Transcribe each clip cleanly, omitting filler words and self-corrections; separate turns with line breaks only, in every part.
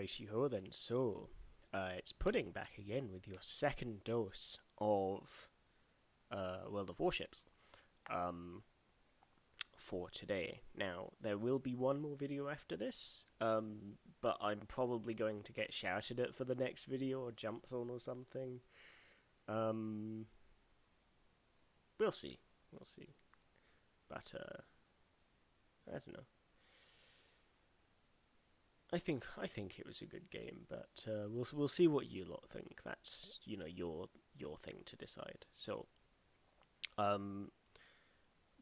Righty-ho then, so it's Pudding back again with your second dose of World of Warships for today. Now, there will be one more video after this, but I'm probably going to get shouted at for the next video or jumped on or something. We'll see. But, I don't know. I think it was a good game, but we'll see what you lot think. That's your thing to decide. So,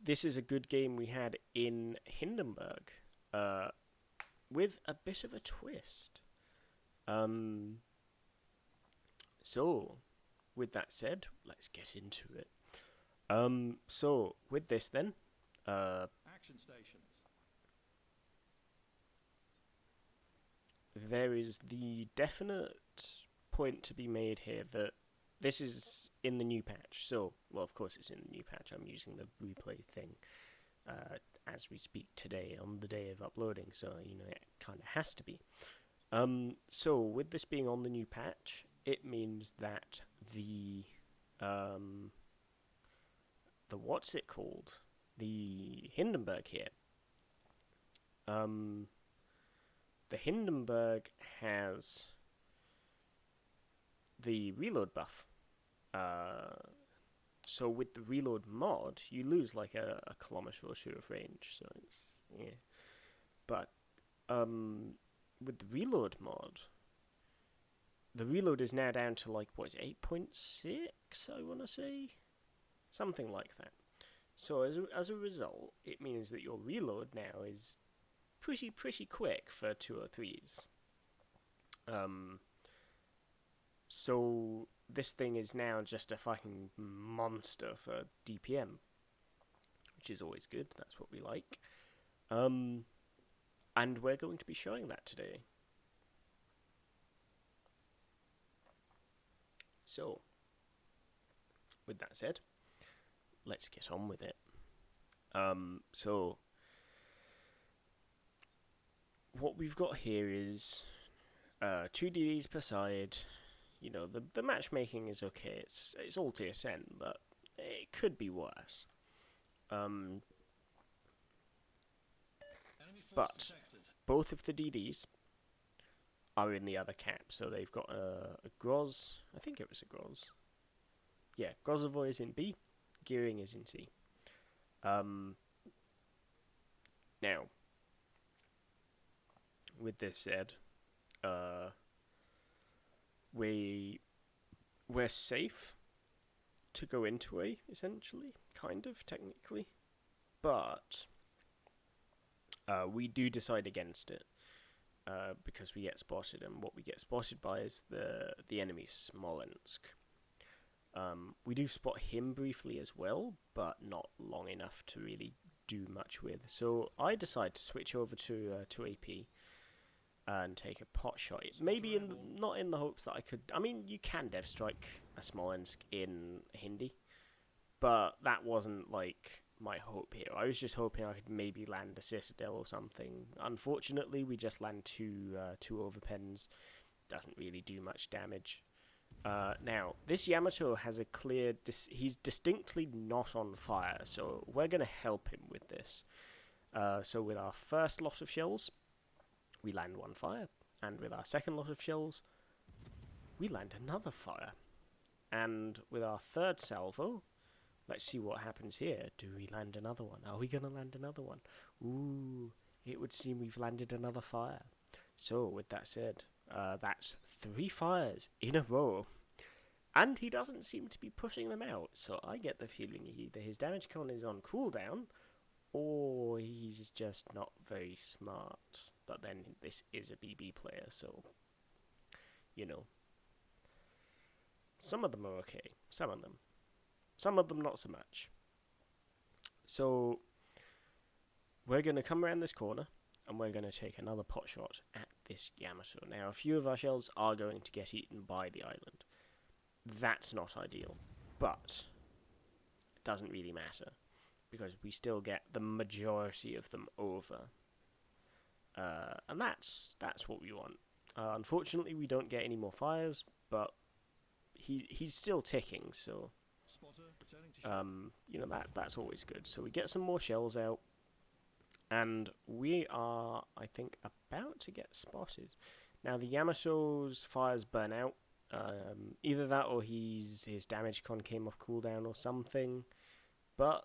this is a good game we had in Hindenburg, with a bit of a twist. So, with that said, let's get into it. So with this then,
Action stations.
there is the definite point to be made here that this is in the new patch. So, well, of course it's in the new patch. I'm using the replay thing as we speak today on the day of uploading, so it kind of has to be. So with this being on the new patch, it means that the what's it called? The Hindenburg here. The Hindenburg has the reload buff. So with the reload mod, you lose like a kilometer or two of range. So it's but with the reload mod, the reload is now down to like what is it, 8.6? I want to say something like that. So as a result, it means that your reload now is pretty quick for 203s. So this thing is now just a fucking monster for DPM, which is always good. That's what we like. And we're going to be showing that today. So, with that said, let's get on with it. So what we've got here is 2 DDs per side. The matchmaking is okay. It's all tier 10, but it could be worse. But both of the DDs are in the other cap, so they've got a Groz. I think it was a Groz. Yeah, Grozovoy is in B, Gearing is in C. Now, with this said, we're safe to go into A, essentially, kind of, technically, but we do decide against it, because we get spotted, and what we get spotted by is the enemy Smolensk. We do spot him briefly as well, but not long enough to really do much with. So I decide to switch over to AP and take a pot shot. Maybe not in the hopes that I could. I mean, you can dev strike a Smolensk in Hindi, but that wasn't like my hope here. I was just hoping I could maybe land a Citadel or something. Unfortunately, we just land two overpens. Doesn't really do much damage. Now, this Yamato has a clear... he's distinctly not on fire, so we're going to help him with this. So with our first lot of shells, we land one fire. And with our second lot of shells, we land another fire. And with our third salvo, let's see what happens here. Do we land another one? Are we going to land another one? Ooh, it would seem we've landed another fire. So, with that said, that's 3 fires in a row. And he doesn't seem to be pushing them out, so I get the feeling either his damage con is on cooldown, or he's just not very smart. But then this is a BB player, so, some of them are okay, some of them not so much. So, we're going to come around this corner, and we're going to take another pot shot at this Yamato. Now, a few of our shells are going to get eaten by the island. That's not ideal, but it doesn't really matter, because we still get the majority of them over. And that's what we want. Unfortunately, we don't get any more fires, but he's still ticking, so
Spotter returning to ship.
that's always good. So we get some more shells out, and we are, I think, about to get spotted. Now the Yamato's fires burn out. Either that or his damage con came off cooldown or something, but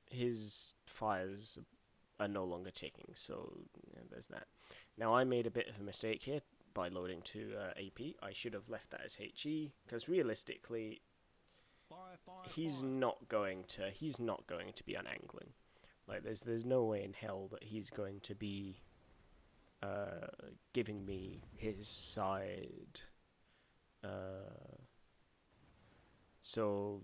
his fires are no longer ticking, so there's that. Now I made a bit of a mistake here by loading to AP. I should have left that as HE, because realistically
Fire, fire,
he's
fire.
not going to be unangling. Like there's no way in hell that he's going to be giving me his side. So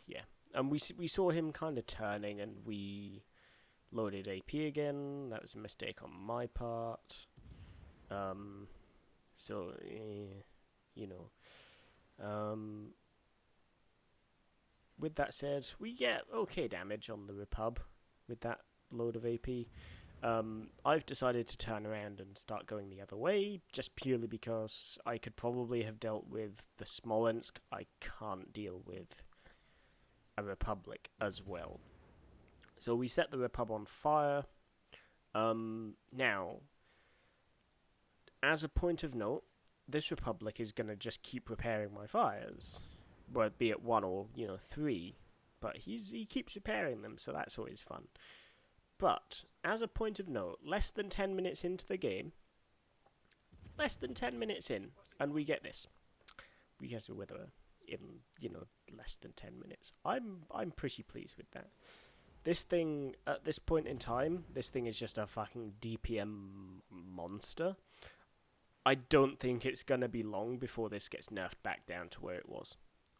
yeah, and we saw him kind of turning, and we loaded AP again. That was a mistake on my part. So you know, with that said, we get okay damage on the Repub with that load of AP. I've decided to turn around and start going the other way, just purely because I could probably have dealt with the Smolensk. I can't deal with a Republic as well. So we set the Repub on fire. Now, as a point of note, this Republic is going to just keep repairing my fires, whether be it 1 or 3. But he keeps repairing them, so that's always fun. But, as a point of note, less than 10 minutes into the game, and we get this. We get a wither in, less than 10 minutes. I'm pretty pleased with that. This thing, at this point in time, this thing is just a fucking DPM monster. I don't think it's going to be long before this gets nerfed back down to where it was,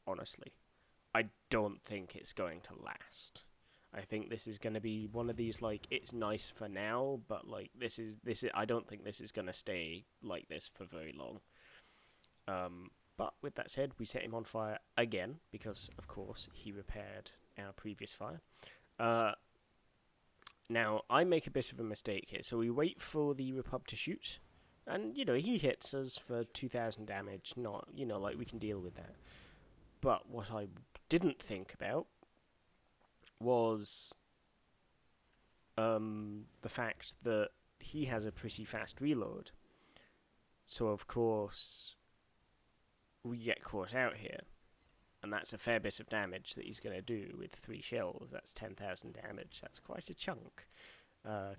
honestly. I don't think it's going to last. I think this is going to be one of these, like, it's nice for now, but, like, this is I don't think this is going to stay like this for very long. But with that said, we set him on fire again, because, of course, he repaired our previous fire. Now, I make a bit of a mistake here, so we wait for the Repub to shoot, and, he hits us for 2,000 damage, not, like, we can deal with that. But what I didn't think about was the fact that he has a pretty fast reload. So, of course, we get caught out here. And that's a fair bit of damage that he's going to do with 3 shells. That's 10,000 damage. That's quite a chunk,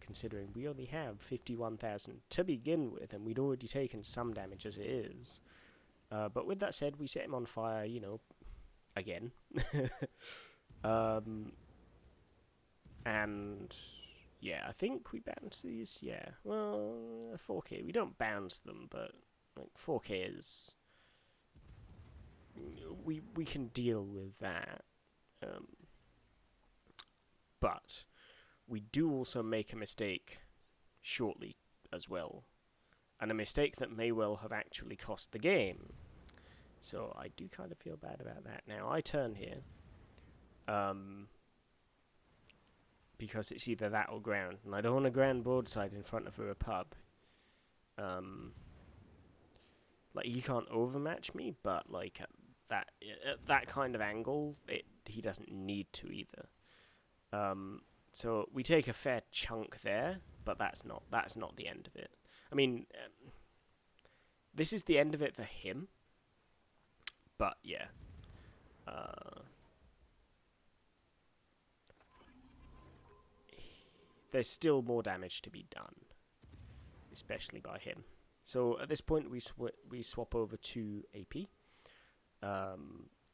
considering we only have 51,000 to begin with, and we'd already taken some damage as it is. But with that said, we set him on fire, again. And yeah, I think we bounce these. Yeah, well, 4K. We don't bounce them, but like 4K is. We can deal with that. But we do also make a mistake shortly as well, and a mistake that may well have actually cost the game. So I do kind of feel bad about that. Now I turn here. Because it's either that or ground, and I don't want to ground broadside in front of a Repub. Like, he can't overmatch me, but like at that kind of angle, he doesn't need to either. So we take a fair chunk there, but that's not the end of it. I mean, this is the end of it for him. But yeah. There's still more damage to be done, especially by him. So at this point, we swap over to AP,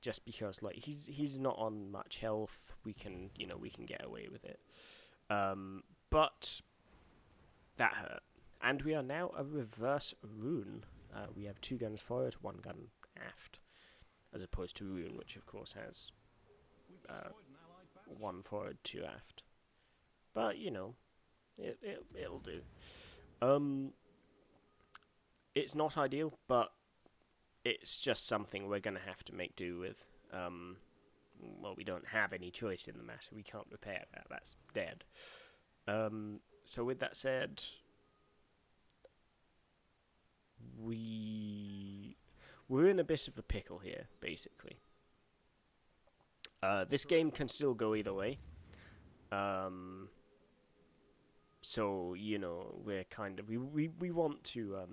just because like he's not on much health. We can get away with it, but that hurt, and we are now a reverse rune. We have 2 guns forward, 1 gun aft, as opposed to rune, which of course has 1 forward, 2 aft. But, it'll do. It's not ideal, but it's just something we're going to have to make do with. Well, we don't have any choice in the matter. We can't repair that. That's dead. So with that said, we're in a bit of a pickle here, basically. This game can still go either way. So you know, we're kind of we want to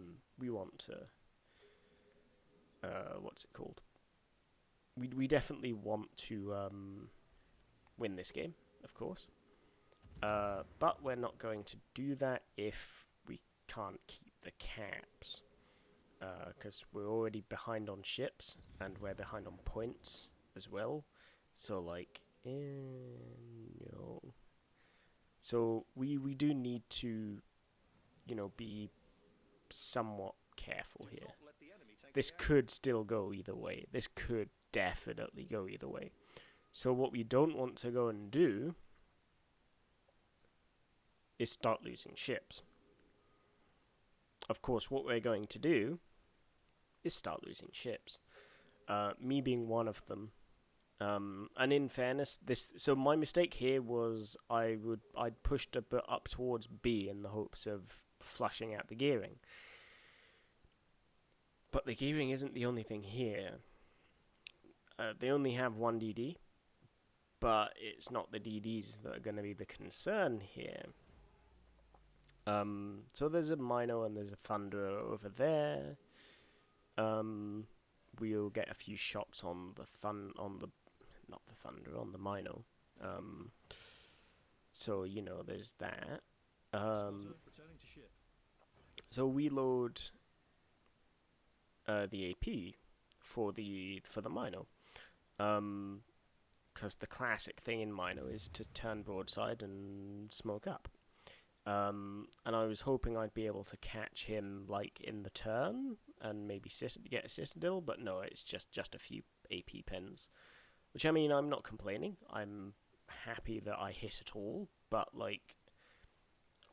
what's it called? We definitely want to win this game, of course. But we're not going to do that if we can't keep the caps. Because we're already behind on ships, and we're behind on points as well. So, like, no. So, we do need to, you know, be somewhat careful here. This could still go either way. This could definitely go either way. So, what we don't want to go and do is start losing ships. Of course, what we're going to do is start losing ships. Me being one of them. And in fairness, so my mistake here was I'd pushed a bit up towards B in the hopes of flushing out the gearing. But the gearing isn't the only thing here. They only have one DD, but it's not the DDs that are going to be the concern here. So there's a Mino and there's a Thunderer over there. We'll get a few shots on the Mino. So you know, there's that. So we load the AP for the Mino. Because the classic thing in Mino is to turn broadside and smoke up. And I was hoping I'd be able to catch him like in the turn and maybe get a citadel, but no, it's just a few AP pins. Which, I mean, I'm not complaining. I'm happy that I hit at all, but like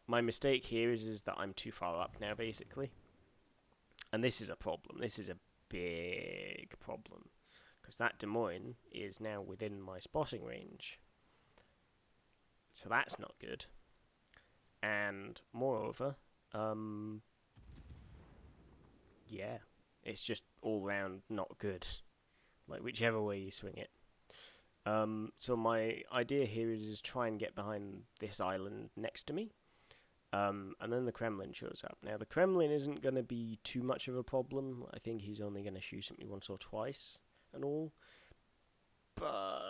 my mistake here is that I'm too far up now, basically. And this is a problem. This is a big problem. Because that Des Moines is now within my spotting range. So that's not good. And moreover, yeah, it's just all round not good. Like, whichever way you swing it. So my idea here is try and get behind this island next to me. And then the Kremlin shows up. Now, the Kremlin isn't going to be too much of a problem. I think he's only going to shoot at me once or twice and all. But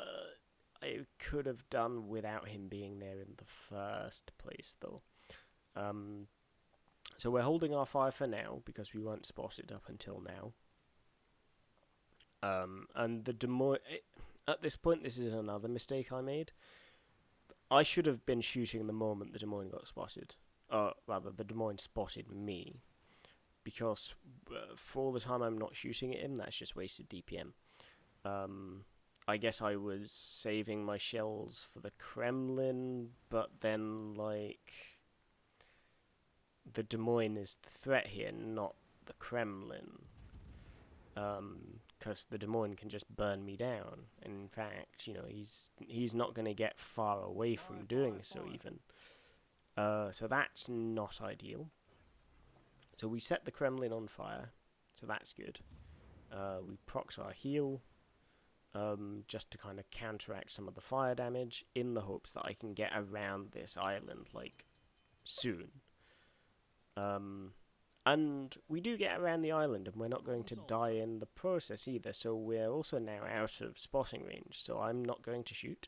I could have done without him being there in the first place, though. So we're holding our fire for now, because we weren't spotted up until now. And the Des Moines... At this point, this is another mistake I made. I should have been shooting the moment the Des Moines got spotted. Rather, the Des Moines spotted me. Because for all the time I'm not shooting at him, that's just wasted DPM. I guess I was saving my shells for the Kremlin, but then, like... The Des Moines is the threat here, not the Kremlin. Because the Des Moines can just burn me down. And in fact, you know, he's not going to get far away from doing so even. So that's not ideal. So we set the Kremlin on fire, so that's good. We proc our heal, just to kind of counteract some of the fire damage, in the hopes that I can get around this island, like, soon. And we do get around the island, and we're not going to die in the process either, so we're also now out of spotting range, so I'm not going to shoot.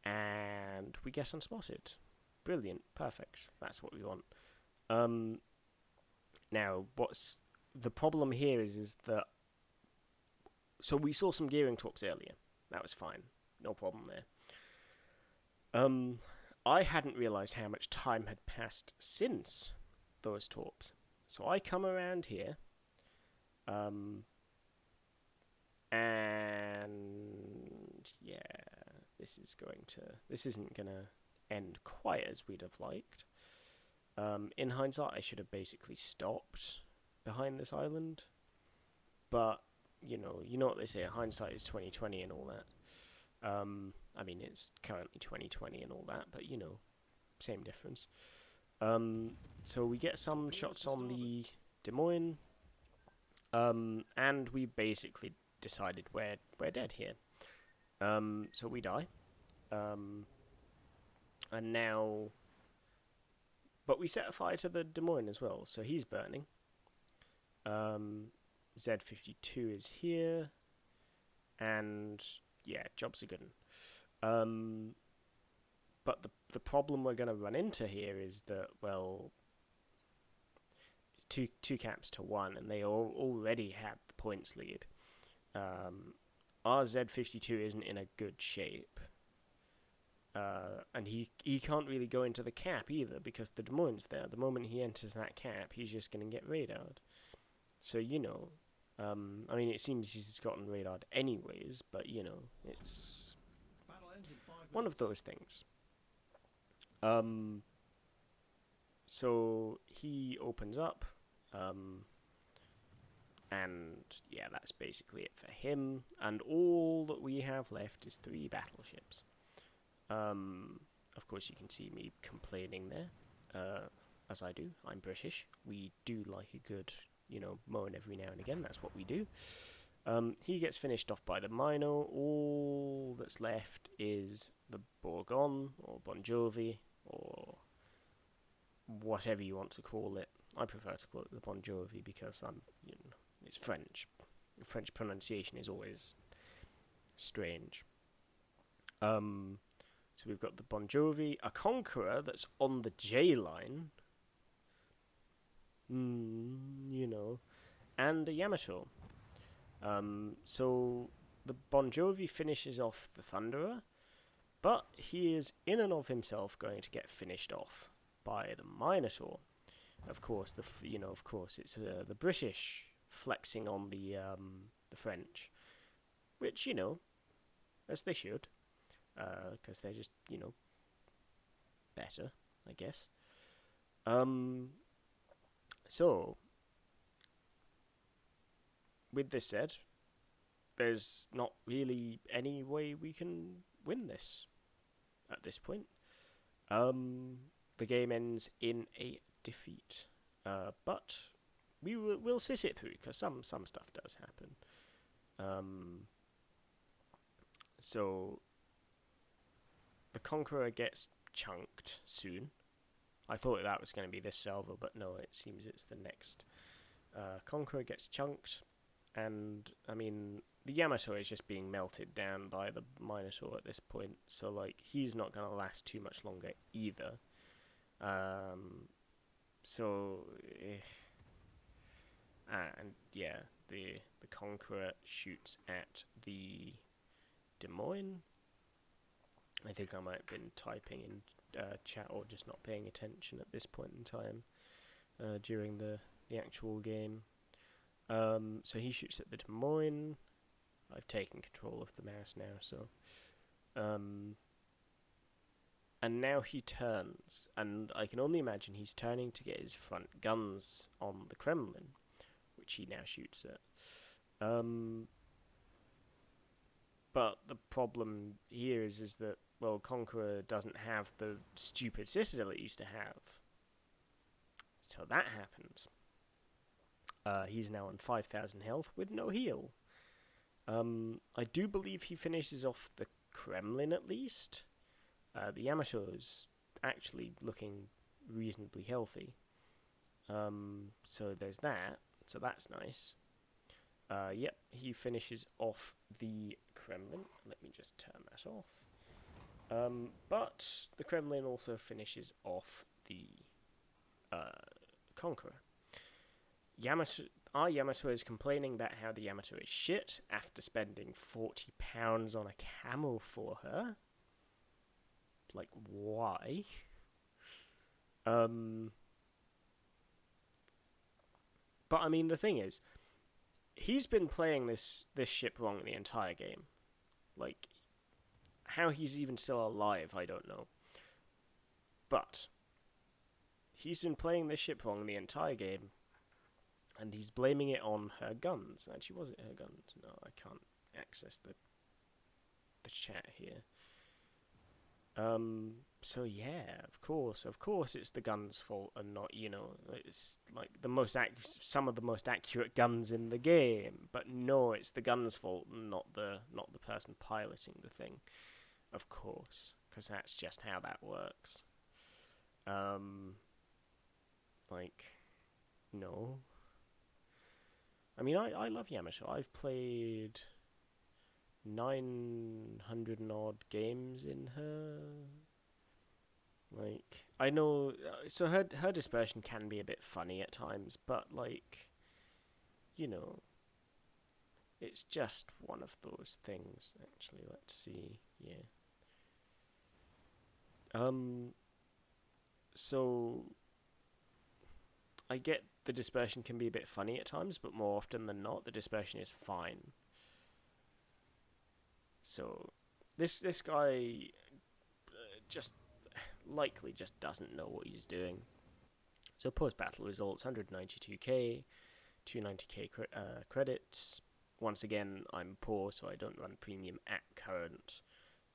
And we get unspotted. Brilliant. Perfect. That's what we want. Now, what's the problem here is that... So we saw some gearing torps earlier. That was fine. No problem there. I hadn't realised how much time had passed since those torps. So I come around here, and yeah, this isn't gonna end quite as we'd have liked. In hindsight, I should have basically stopped behind this island, but you know what they say, hindsight is 20/20 and all that. I mean, it's currently 20/20 and all that, but you know, same difference. So we get some shots on the Des Moines. And we basically decided we're dead here. So we die. Um, and now, but we set a fire to the Des Moines as well, so he's burning. Z52 is here, and yeah, jobs are good. But the problem we're going to run into here is that, well, it's two caps to one, and they all already had the points lead. Our Z52 isn't in a good shape. And he can't really go into the cap either because the Des Moines there. The moment he enters that cap, he's just going to get radared. So, I mean, it seems he's gotten radared anyways, but, it's
Battle ends in 5
one of
minutes.
those things. So he opens up, and yeah, that's basically it for him. And all that we have left is 3 battleships. Of course, you can see me complaining there, as I do. I'm British. We do like a good, moan every now and again. That's what we do. He gets finished off by the Mino. All that's left is the Bourgogne, or Bon Jovi, or whatever you want to call it. I prefer to call it the Bon Jovi because it's French. French pronunciation is always strange. So we've got the Bon Jovi, a Conqueror that's on the J line, and a Yamato. So the Bon Jovi finishes off the Thunderer, but he is in and of himself going to get finished off by the Minotaur. Of course, it's the British flexing on the French, which as they should, because they're just better, I guess. So with this said, there's not really any way we can win this at this point. The game ends in a defeat, but we'll sit it through because some stuff does happen. So the Conqueror gets chunked soon. I thought that was going to be this salvo, but no, it seems it's the next. Conqueror gets chunked, and I mean the Yamato is just being melted down by the Minotaur at this point, so like he's not going to last too much longer either. And yeah, the Conqueror shoots at the Des Moines. I think I might have been typing in chat or just not paying attention at this point in time during the actual game. So he shoots at the Des Moines. I've taken control of the mouse now, so and now he turns, and I can only imagine he's turning to get his front guns on the Kremlin, which he now shoots at. But the problem here is that, well, Conqueror doesn't have the stupid citadel it used to have. So that happens. He's now on 5,000 health with no heal. I do believe he finishes off the Kremlin at least. The Yamato's actually looking reasonably healthy. So there's that. So that's nice. Yep, he finishes off the Kremlin. Let me just turn that off. But the Kremlin also finishes off the Conqueror. Our Yamato is complaining about how the Yamato is shit after spending £40 on a camel for her. Like, why? But I mean, the thing is, he's been playing this ship wrong the entire game. Like, how he's even still alive, I don't know. But he's been playing this ship wrong the entire game, and he's blaming it on her guns. Actually, was it her guns? No, I can't access the chat here. So yeah, of course, it's the gun's fault and not, it's like some of the most accurate guns in the game. But no, it's the gun's fault, not the person piloting the thing. Of course, because that's just how that works. Um, like no, I mean I love Yamato. I've played 900 and odd games in her. Like I know, so her dispersion can be a bit funny at times, but like you know, it's just one of those things. Actually, let's see. Yeah. Um. So I get the dispersion can be a bit funny at times, but more often than not, the dispersion is fine. So this guy just likely just doesn't know what he's doing. So post battle results: 192k, 290k credits. Once again, I'm poor, so I don't run premium at current.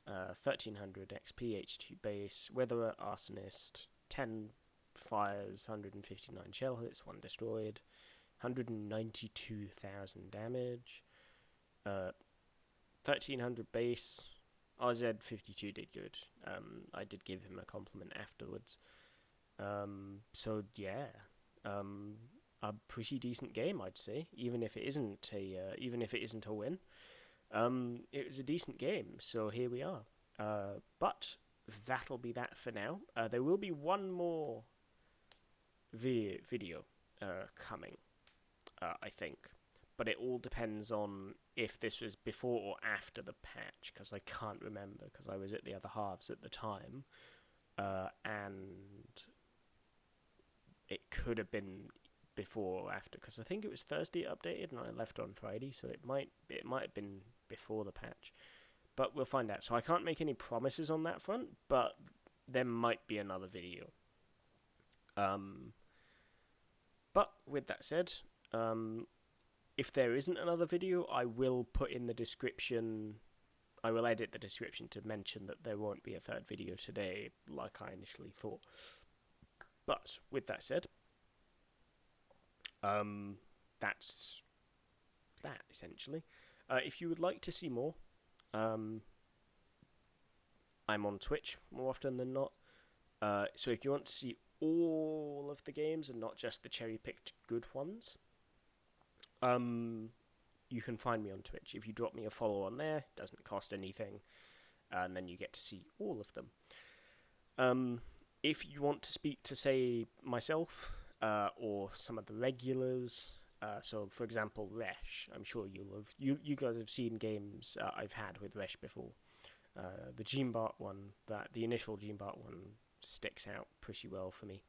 1300 XP, H2 base, Weatherer, Arsonist, 10 fires, 159 shell hits, 1 destroyed, 192,000 damage, 1300 base. RZ52 did good. I did give him a compliment afterwards. So yeah, um, a pretty decent game, I'd say, even if it isn't a win. It was a decent game, so here we are. But that'll be that for now. There will be one more video coming, I think. But it all depends on if this was before or after the patch, because I can't remember, because I was at the other halves at the time. And it could have been before or after, because I think it was Thursday it updated and I left on Friday, so it might have been before the patch. But we'll find out. So I can't make any promises on that front, but there might be another video. But with that said, if there isn't another video, I will put in the description. I will edit the description to mention that there won't be a third video today, like I initially thought. But with that said, that's that essentially. If you would like to see more, I'm on Twitch more often than not. So if you want to see all of the games and not just the cherry-picked good ones, you can find me on Twitch. If you drop me a follow on there, it doesn't cost anything, and then you get to see all of them. If you want to speak to, say, myself or some of the regulars, so for example, Resh, I'm sure you guys have seen games I've had with Resh before. The Jeanbart one, the initial Jeanbart one sticks out pretty well for me.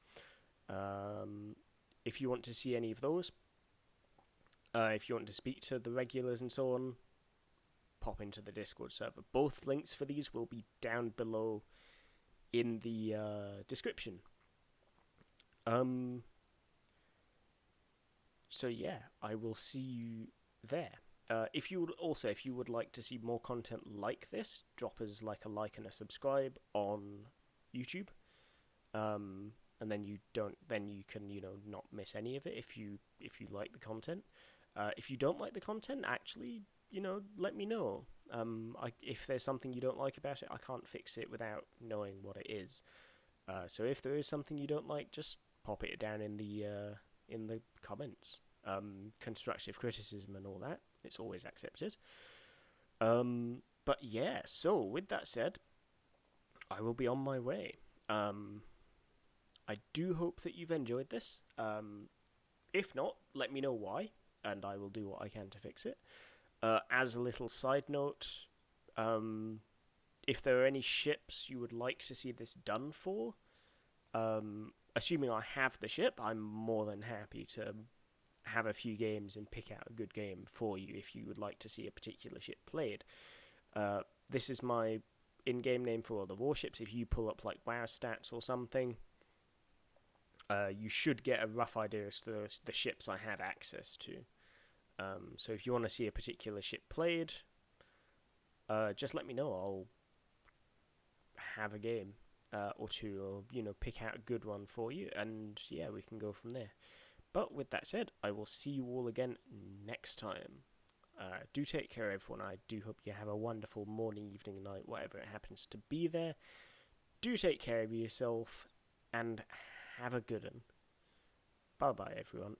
If you want to see any of those, if you want to speak to the regulars and so on, pop into the Discord server. Both links for these will be down below in the description. So yeah, I will see you there. If you would like to see more content like this, drop us a like and a subscribe on YouTube. And then you can not miss any of it if you like the content. If you don't like the content, actually, let me know. If there's something you don't like about it, I can't fix it without knowing what it is. So if there is something you don't like, just pop it down in the comments. Constructive criticism and all that, it's always accepted. But yeah, so with that said, I will be on my way. I do hope that you've enjoyed this. If not, let me know why, and I will do what I can to fix it. As a little side note, if there are any ships you would like to see this done for, assuming I have the ship, I'm more than happy to have a few games and pick out a good game for you if you would like to see a particular ship played. This is my in-game name for all the warships. If you pull up like WoW stats or something, you should get a rough idea as to the ships I have access to. So if you want to see a particular ship played, just let me know. I'll have a game or two, or pick out a good one for you, and yeah, we can go from there. But with that said, I will see you all again next time. Do take care, everyone. I do hope you have a wonderful morning, evening, night, whatever it happens to be there. Do take care of yourself and have a good one. Bye bye, everyone.